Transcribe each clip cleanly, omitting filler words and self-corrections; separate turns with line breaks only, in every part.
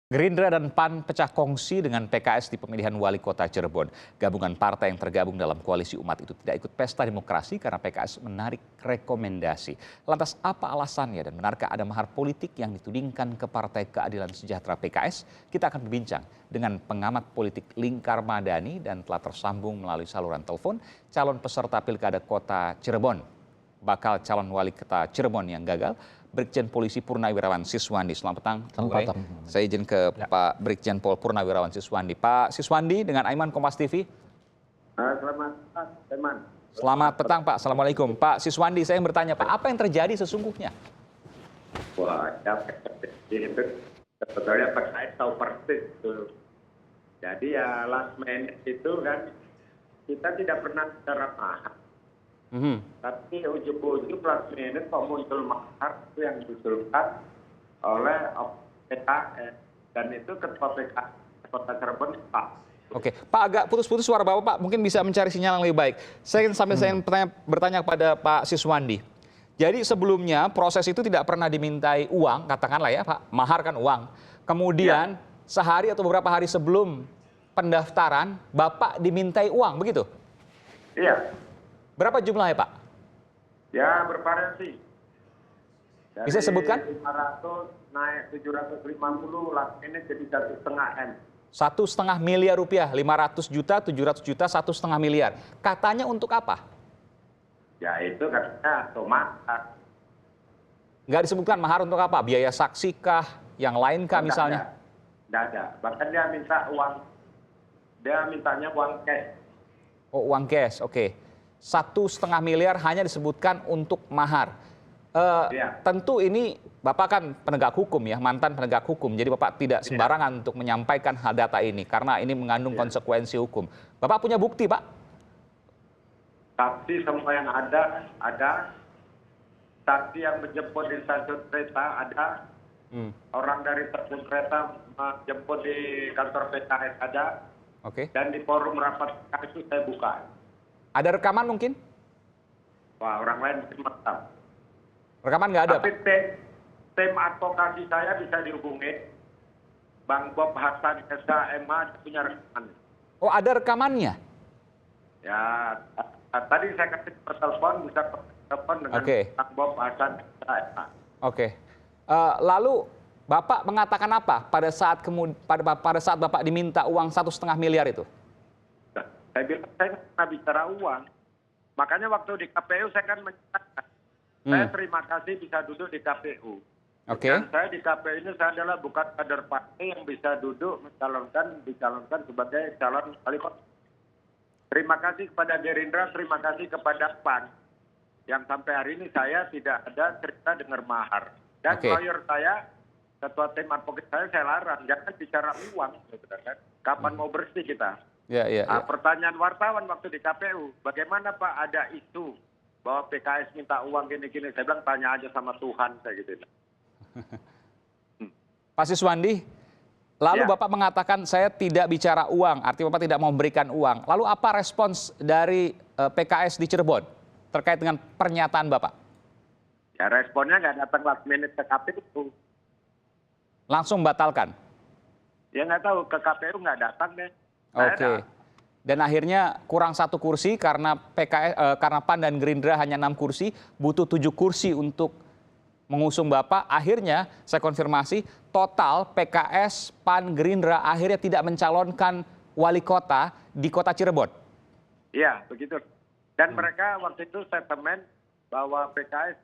Gerindra dan PAN pecah kongsi dengan PKS di pemilihan wali kota Cirebon. Gabungan partai yang tergabung dalam koalisi umat itu tidak ikut pesta demokrasi karena PKS menarik rekomendasi. Lantas apa alasannya dan benarkah ada mahar politik yang ditudingkan ke Partai Keadilan Sejahtera PKS? Kita akan berbincang dengan pengamat politik Lingkar Madani dan telah tersambung melalui saluran telepon calon peserta Pilkada Kota Cirebon. Bakal calon wali kota Cirebon yang gagal, Brigjen Polisi Purnawirawan Siswandi. Selamat petang.
Selamat petang.
Saya izin ke Pak Brigjen Pol Purnawirawan Siswandi. Pak Siswandi dengan Aiman Kompas TV.
Selamat petang, Aiman.
Selamat petang, Pak. Assalamualaikum. Pak Siswandi, saya yang bertanya, Pak, apa yang terjadi sesungguhnya?
Wah, itu sebetulnya PKS tahu persis itu. Jadi ya last minute itu kan kita tidak pernah bicara mahar. Tapi ujung-ujung last minute kok muncul mahar itu yang diusulkan oleh PKS. Dan itu ketua PKS Kota Cirebon, Pak.
Oke, Pak, agak putus-putus suara Bapak, Pak. Mungkin bisa mencari sinyal yang lebih baik. Saya bertanya kepada Pak Siswandi. Jadi sebelumnya proses itu tidak pernah dimintai uang, katakanlah ya Pak, mahar kan uang. Kemudian sehari atau beberapa hari sebelum pendaftaran, Bapak dimintai uang, begitu?
Iya.
Berapa jumlahnya, Pak?
Ya, bervariasi. Dari
Bisa sebutkan?
500 naik 750, last minute jadi 1,5 M.
1,5 miliar rupiah, 500 juta, 700 juta, 1,5 miliar. Katanya untuk apa?
Ya itu katanya mahar.
Nggak disebutkan mahar untuk apa? Biaya saksi kah? Yang lain kah misalnya?
Nggak ada. Bahkan dia minta uang. Dia mintanya uang cash.
Oh, uang cash, oke. 1,5 miliar hanya disebutkan untuk mahar. Tentu ini Bapak kan penegak hukum ya, mantan penegak hukum. Jadi Bapak tidak sembarangan untuk menyampaikan hal data ini karena ini mengandung konsekuensi hukum. Bapak punya bukti, Pak?
Saksi semua yang ada. Saksi yang menjemput di stasiun kereta ada. Orang dari stasiun kereta menjemput di kantor PKS ada.
Oke.
Dan di forum rapat itu saya buka.
Ada rekaman mungkin?
Wah, orang lain mungkin mantap.
Rekaman nggak ada,
Tapi
Pak?
tim advokasi saya bisa dihubungi. Bang Bob Hasan SHMA punya rekaman.
Oh, ada rekamannya?
Ya, tadi saya kasih telepon, bisa telepon dengan Bang Bob Hasan SHMA.
Oke. Lalu Bapak mengatakan apa pada saat Bapak diminta uang 1,5 miliar itu?
Saya bilang saya nggak pernah bicara uang. Makanya waktu di KPU saya kan menyatakan, saya terima kasih bisa duduk di KPU. Dan saya di KPU ini saya adalah bukan kader partai yang bisa duduk dicalonkan sebagai calon wali kota. Terima kasih kepada Gerindra, terima kasih kepada PAN. Yang sampai hari ini saya tidak ada cerita dengar mahar. Dan lawyer saya, ketua tim advokat saya larang, jangan bicara uang. Kapan mau bersih kita? Pertanyaan wartawan waktu di KPU, bagaimana Pak ada isu bahwa PKS minta uang gini-gini? Saya bilang tanya aja sama Tuhan, saya gitu.
Pak Siswandi, lalu Bapak mengatakan saya tidak bicara uang, artinya Bapak tidak mau memberikan uang. Lalu apa respons dari PKS di Cirebon terkait dengan pernyataan Bapak?
Ya responnya nggak datang last minute ke KPU.
Langsung batalkan?
Ya nggak tahu, ke KPU nggak datang deh.
Oke. Dan akhirnya kurang 1 kursi karena karena PAN dan Gerindra hanya 6 kursi, butuh 7 kursi untuk mengusung Bapak. Akhirnya saya konfirmasi total PKS, PAN, Gerindra akhirnya tidak mencalonkan wali kota di kota Cirebon. Iya,
begitu. Dan mereka waktu itu statement bahwa PKS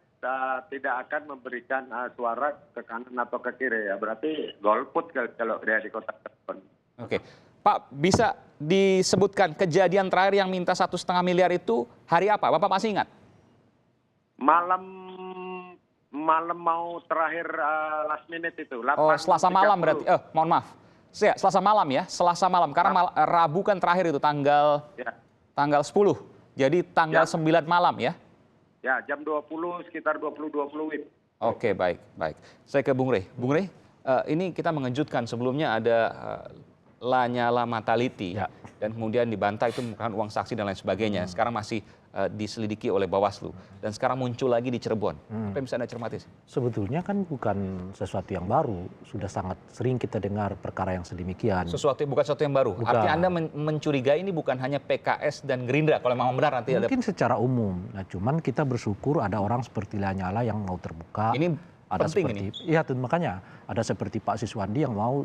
tidak akan memberikan suara ke kanan atau ke kiri ya. Berarti golput kalau dia di kota Cirebon.
Oke. Pak, bisa disebutkan kejadian terakhir yang minta 1,5 miliar itu hari apa? Bapak masih ingat?
Malam mau terakhir last minute itu.
Selasa malam berarti. Mohon maaf. Selasa malam ya, Selasa malam. Karena Rabu kan terakhir itu tanggal 10. Jadi tanggal 9 malam ya?
Ya, jam 20, sekitar 20 WIB.
Oke, baik. Saya ke Bung Rey. Bung Rey, ini kita mengejutkan. Sebelumnya ada Lanyala Mataliti dan kemudian dibantah itu merupakan uang saksi dan lain sebagainya. Sekarang masih diselidiki oleh Bawaslu dan sekarang muncul lagi di Cirebon. Apa yang bisa Anda cermati?
Sebetulnya kan bukan sesuatu yang baru, sudah sangat sering kita dengar perkara yang sedemikian.
Bukan sesuatu yang baru.
Bukan.
Artinya Anda mencurigai ini bukan hanya PKS dan Gerindra kalau memang benar nanti
Mungkin secara umum. Nah, cuman kita bersyukur ada orang seperti Lanyala yang mau terbuka.
Ini
ada
penting
seperti,
ini.
Iya, makanya ada seperti Pak Siswandi yang mau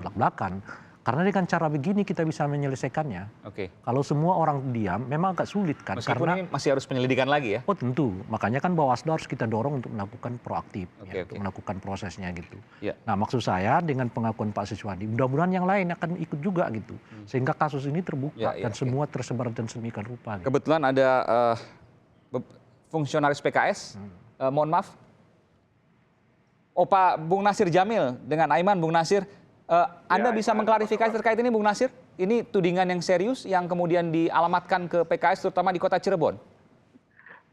belak-belakan. Karena dengan cara begini kita bisa menyelesaikannya.
Oke.
Kalau semua orang diam, memang agak sulit kan.
Meskipun
karena
ini masih harus penyelidikan lagi ya.
Oh tentu, makanya kan Bawaslu harus kita dorong untuk melakukan proaktif,
Oke.
untuk melakukan prosesnya gitu.
Ya.
Nah maksud saya dengan pengakuan Pak Siswandi, mudah-mudahan yang lain akan ikut juga gitu, sehingga kasus ini terbuka dan semua tersebar dan sedemikian rupa. Gitu.
Kebetulan ada fungsionaris PKS, mohon maaf, Pak Bung Nasir Jamil dengan Aiman, Bung Nasir, Anda bisa mengklarifikasi terkait ini, Bung Nasir? Ini tudingan yang serius yang kemudian dialamatkan ke PKS terutama di kota Cirebon.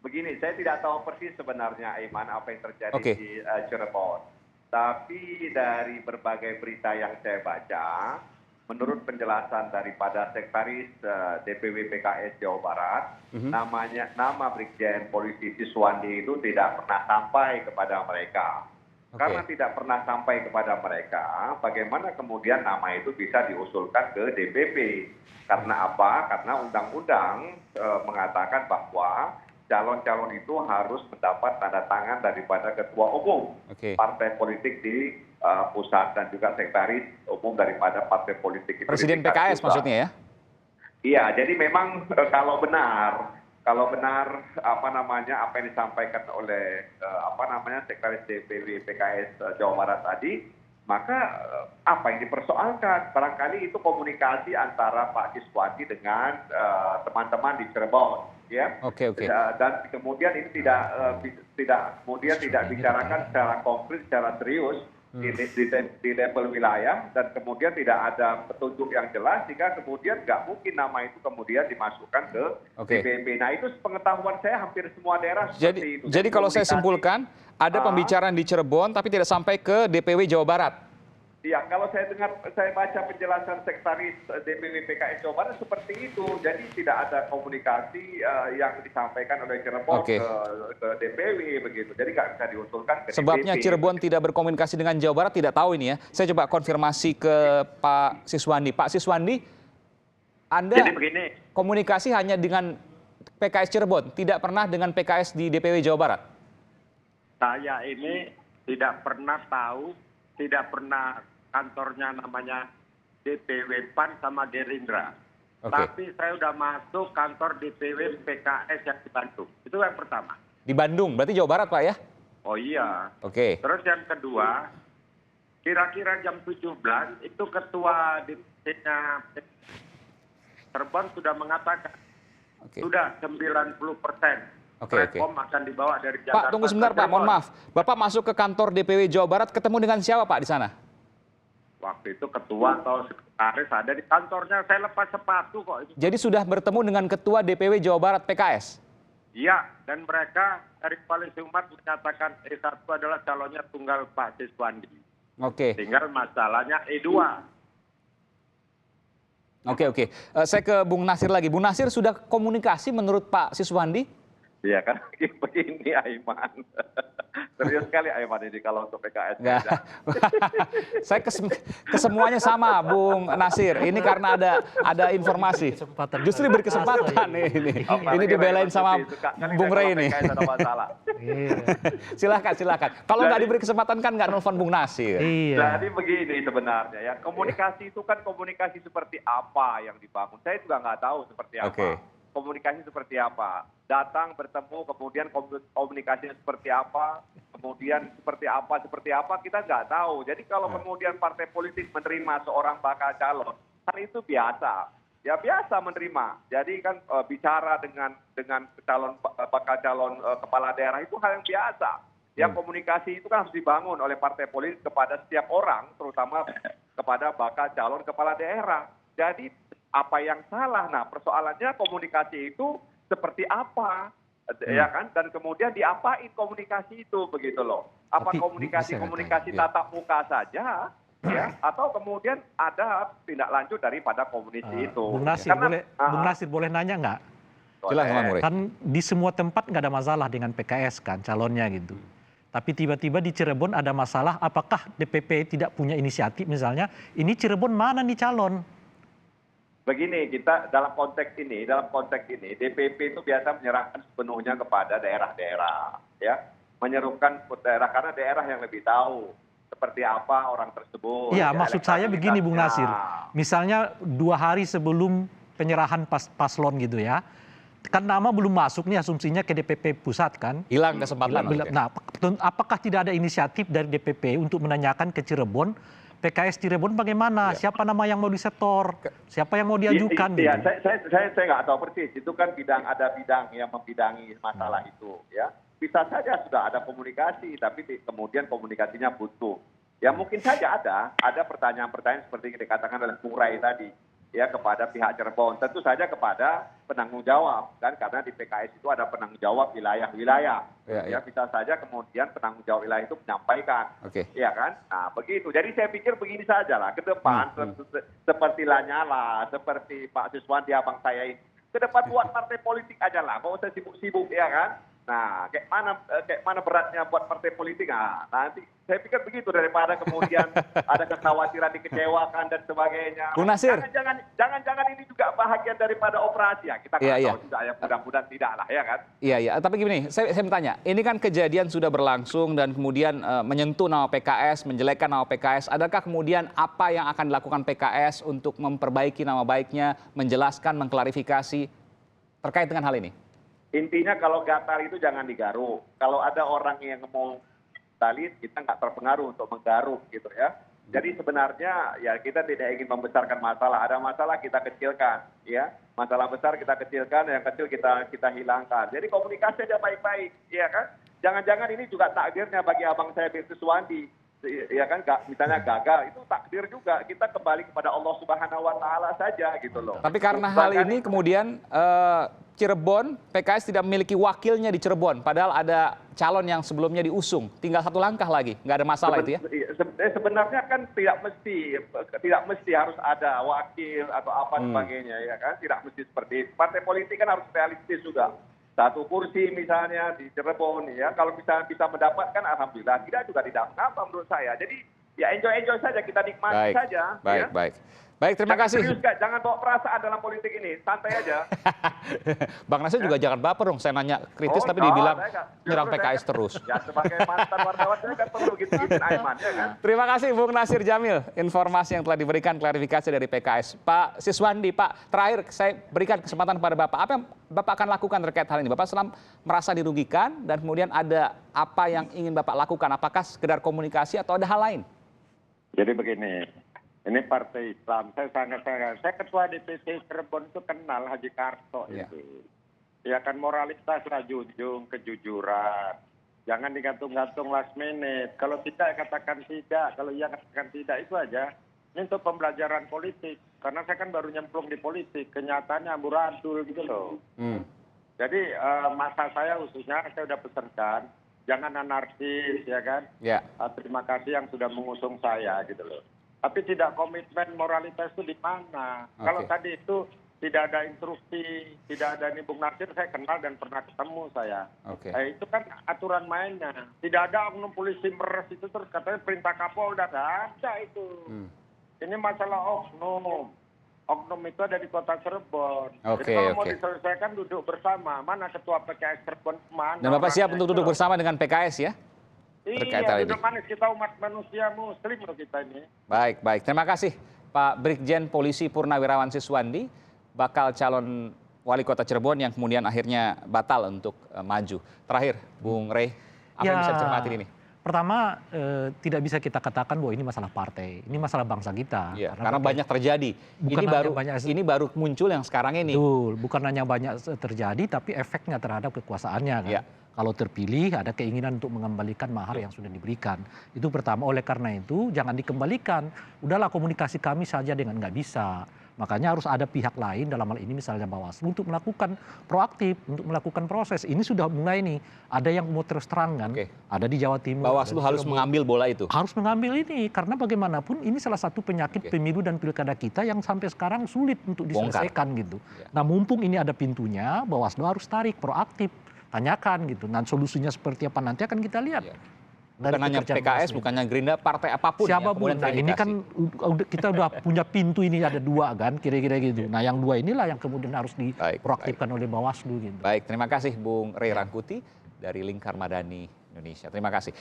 Begini, saya tidak tahu persis sebenarnya Aiman apa yang terjadi di Cirebon. Tapi dari berbagai berita yang saya baca, menurut penjelasan daripada Sekretaris DPW PKS Jawa Barat, nama Brigjen Polisi Siswandi itu tidak pernah sampai kepada mereka. Karena tidak pernah sampai kepada mereka, bagaimana kemudian nama itu bisa diusulkan ke DPP? Karena apa? Karena undang-undang mengatakan bahwa calon-calon itu harus mendapat tanda tangan daripada ketua umum partai politik di pusat dan juga sekretaris umum daripada partai politik itu.
Presiden PKS maksudnya ya?
Iya, jadi memang kalau benar apa yang disampaikan oleh sekretaris DPW PKS Jawa Barat tadi, maka apa yang dipersoalkan barangkali itu komunikasi antara Pak Siswandi dengan teman-teman di Cirebon, ya. Dan kemudian ini tidak bicarakan secara konkret, secara serius di level wilayah, dan kemudian tidak ada petunjuk yang jelas, sehingga kemudian nggak mungkin nama itu kemudian dimasukkan ke DPP. Nah itu pengetahuan saya hampir semua daerah seperti itu.
Jadi kalau saya simpulkan, ada pembicaraan di Cirebon tapi tidak sampai ke DPW Jawa Barat.
Iya, kalau saya baca penjelasan Sekretaris DPW PKS Jawa Barat seperti itu. Jadi tidak ada komunikasi yang disampaikan oleh Cirebon ke DPW begitu. Jadi nggak bisa diusulkan ke DPP.
Sebabnya Cirebon tidak berkomunikasi dengan Jawa Barat tidak tahu ini ya. Saya coba konfirmasi ke Pak Siswandi. Pak Siswandi, Anda komunikasi hanya dengan PKS Cirebon, tidak pernah dengan PKS di DPW Jawa Barat?
Saya ini tidak pernah tahu, tidak pernah kantornya namanya DPW PAN sama Gerindra. Tapi saya sudah masuk kantor DPW PKS yang di Bandung. Itu yang pertama.
Di Bandung, berarti Jawa Barat Pak ya?
Oh iya.
Terus
yang kedua, kira-kira jam 17 itu ketua DPW-nya Cirebon sudah mengatakan sudah 90%. Rekom akan dibawa dari Jakarta.
Pak, tunggu sebentar Pak, mohon maaf. Bapak masuk ke kantor DPW Jawa Barat ketemu dengan siapa Pak di sana?
Waktu itu ketua atau sekretaris ada di kantornya, saya lepas sepatu kok.
Jadi sudah bertemu dengan ketua DPW Jawa Barat PKS?
Iya, dan mereka dari Koalisi Umat menyatakan E1 adalah calonnya tunggal Pak Siswandi. Tinggal masalahnya E2.
Saya ke Bung Nasir lagi. Bung Nasir, sudah komunikasi menurut Pak Siswandi?
Iya kan, begini Aiman. Serius sekali Aiman ini kalau untuk PKS.
Saya kesemuanya sama, Bung Nasir. Ini karena ada informasi. Justru diberi kesempatan ini. Ini dibelain sama Bung Rey ini. Silakan. Kalau nggak diberi kesempatan kan nggak nelfon Bung Nasir.
Jadi begini sebenarnya ya, komunikasi itu kan komunikasi seperti apa yang dibangun. Saya juga nggak tahu seperti apa. Komunikasi seperti apa, datang bertemu, kemudian komunikasinya seperti apa, kemudian seperti apa kita nggak tahu. Jadi kalau kemudian partai politik menerima seorang bakal calon, hal itu biasa, ya biasa menerima. Jadi kan bicara dengan bakal calon kepala daerah itu hal yang biasa. Ya komunikasi itu kan harus dibangun oleh partai politik kepada setiap orang, terutama kepada bakal calon kepala daerah. Jadi apa yang salah? Nah, persoalannya komunikasi itu seperti apa, ya kan? Dan kemudian diapain komunikasi itu, begitu loh? Apa komunikasi tatap muka saja, ya? Atau kemudian ada tindak lanjut daripada komunikasi itu?
Bung Nasir, boleh nanya nggak? Kan di semua tempat nggak ada masalah dengan PKS kan calonnya gitu. Tapi tiba-tiba di Cirebon ada masalah, apakah DPP tidak punya inisiatif misalnya, ini Cirebon mana nih calon?
Begini, kita dalam konteks ini DPP itu biasa menyerahkan sepenuhnya kepada daerah-daerah, ya, menyerukan daerah karena daerah yang lebih tahu seperti apa orang tersebut.
Iya, maksud saya begini Bung Nasir, misalnya 2 hari sebelum penyerahan paslon gitu ya, kan nama belum masuk nih asumsinya ke DPP pusat kan.
Hilang kesempatan.
Nah, apakah tidak ada inisiatif dari DPP untuk menanyakan ke Cirebon, PKS Cirebon bagaimana? Siapa nama yang mau disetor? Siapa yang mau diajukan?
Iya, gitu? saya nggak tahu persis. Itu kan ada bidang yang membidangi masalah itu. Ya, bisa saja sudah ada komunikasi, tapi kemudian komunikasinya buntu. Ya mungkin saja ada pertanyaan-pertanyaan seperti yang dikatakan oleh Bung Rai tadi. Ya, kepada pihak Cirebon, tentu saja kepada penanggung jawab kan, karena di PKS itu ada penanggung jawab wilayah-wilayah. Ya, bisa saja kemudian penanggung jawab wilayah itu menyampaikan, ya kan? Nah begitu. Jadi saya pikir begini saja lah ke depan, seperti Lanyala, seperti Pak Siswandi abang saya ini, ke depan buat partai politik aja lah, nggak usah sibuk-sibuk, ya kan? Nah, kayak mana beratnya buat partai politik? Nah, nanti saya pikir begitu daripada kemudian ada kekhawatiran dikecewakan dan sebagainya.
Bung Nasir,
jangan ini juga bahagian daripada operasi ya. Kita nggak tahu juga ya, mudah-mudahan tidak lah ya kan.
Iya. Tapi gini, saya bertanya, ini kan kejadian sudah berlangsung dan kemudian menyentuh nama PKS, menjelekkan nama PKS. Adakah kemudian apa yang akan dilakukan PKS untuk memperbaiki nama baiknya, menjelaskan, mengklarifikasi terkait dengan hal ini?
Intinya kalau gatal itu jangan digaruk. Kalau ada orang yang mau talit, kita nggak terpengaruh untuk menggaruk gitu ya. Jadi sebenarnya ya kita tidak ingin membesarkan masalah. Ada masalah kita kecilkan, ya. Masalah besar kita kecilkan, yang kecil kita hilangkan. Jadi komunikasi aja baik-baik, ya kan. Jangan-jangan ini juga takdirnya bagi abang saya Bung Siswandi, ya kan. Misalnya gagal itu takdir juga. Kita kembali kepada Allah Subhanahu Wa Taala saja gitu loh.
Tapi karena hal ini kemudian Cirebon, PKS tidak memiliki wakilnya di Cirebon, padahal ada calon yang sebelumnya diusung, tinggal 1 langkah lagi, nggak ada masalah itu ya?
Sebenarnya kan tidak mesti harus ada wakil atau apa sebagainya, ya kan? Tidak mesti seperti itu. Partai politik kan harus realistis juga. 1 kursi misalnya di Cirebon, ya kalau bisa mendapatkan, alhamdulillah. Tidak mengapa menurut saya. Jadi ya enjoy saja, kita nikmati saja.
Baik, terima kasih.
Serius, jangan bawa perasaan dalam politik ini, santai aja.
Bang Nasir juga jangan baper dong, saya nanya kritis tapi dibilang nyerang PKS terus.
Ya sebagai mantan wartawan saya kan perlu gitu-gituin Aiman, ya kan?
Terima kasih Bung Nasir Jamil, informasi yang telah diberikan, klarifikasi dari PKS. Pak Siswandi, Pak, terakhir saya berikan kesempatan kepada Bapak. Apa yang Bapak akan lakukan terkait hal ini? Bapak merasa dirugikan dan kemudian ada apa yang ingin Bapak lakukan? Apakah sekedar komunikasi atau ada hal lain?
Jadi begini, ini partai Islam, saya ketua DPC Cirebon itu kenal Haji Karto itu. Ya kan moralitas lah, junjung kejujuran. Jangan digantung-gantung last minute. Kalau tidak katakan tidak, kalau iya katakan tidak, itu aja. Ini untuk pembelajaran politik. Karena saya kan baru nyemplung di politik, kenyataannya amburadul gitu loh. Jadi masa saya khususnya saya sudah pesankan, jangan anarkis ya kan. Terima kasih yang sudah mengusung saya gitu loh. Tapi tidak komitmen moralitas itu di mana. Kalau tadi itu tidak ada instruksi, tidak ada ini Bung Nasir, saya kenal dan pernah ketemu saya. Itu kan aturan mainnya. Tidak ada oknum polisi meres itu terus katanya perintah Kapolda, nggak ada itu. Ini masalah oknum. Oknum itu ada di kota Cirebon. Jadi kalau mau diselesaikan duduk bersama. Mana ketua PKS Cirebon kemana?
Dan Bapak siap untuk duduk bersama dengan PKS ya?
Iya, duduk manis, kita umat manusia muslim loh kita ini.
Baik. Terima kasih Pak Brigjen Polisi Purnawirawan Siswandi, bakal calon wali kota Cirebon yang kemudian akhirnya batal untuk maju. Terakhir, Bung Rey, apa yang bisa dicermati ini?
Pertama, tidak bisa kita katakan bahwa ini masalah partai, ini masalah bangsa kita.
Karena banyak terjadi. Ini baru muncul yang sekarang ini.
Betul, bukan hanya banyak terjadi, tapi efeknya terhadap kekuasaannya kan. Kalau terpilih ada keinginan untuk mengembalikan mahar yang sudah diberikan. Itu pertama, oleh karena itu jangan dikembalikan. Udahlah komunikasi kami saja dengan nggak bisa. Makanya harus ada pihak lain dalam hal ini misalnya Bawaslu untuk melakukan proaktif, untuk melakukan proses. Ini sudah mulai nih, ada yang mau terus terang kan, ada di Jawa Timur.
Bawaslu harus mengambil bola itu?
Harus mengambil ini, karena bagaimanapun ini salah satu penyakit pemilu dan pilkada kita yang sampai sekarang sulit untuk diselesaikan gitu. Nah mumpung ini ada pintunya, Bawaslu harus tarik, proaktif, tanyakan gitu. Nah solusinya seperti apa nanti akan kita lihat.
Bukan hanya PKS, bukannya Gerindra, partai apapun.
Siapapun. Nah ini kan kita udah punya pintu ini ada 2 kan, kira-kira gitu. Nah yang 2 inilah yang kemudian harus diproaktifkan oleh Bawaslu gitu.
Baik, terima kasih Bung Ray Rangkuti dari Lingkar Madani Indonesia. Terima kasih.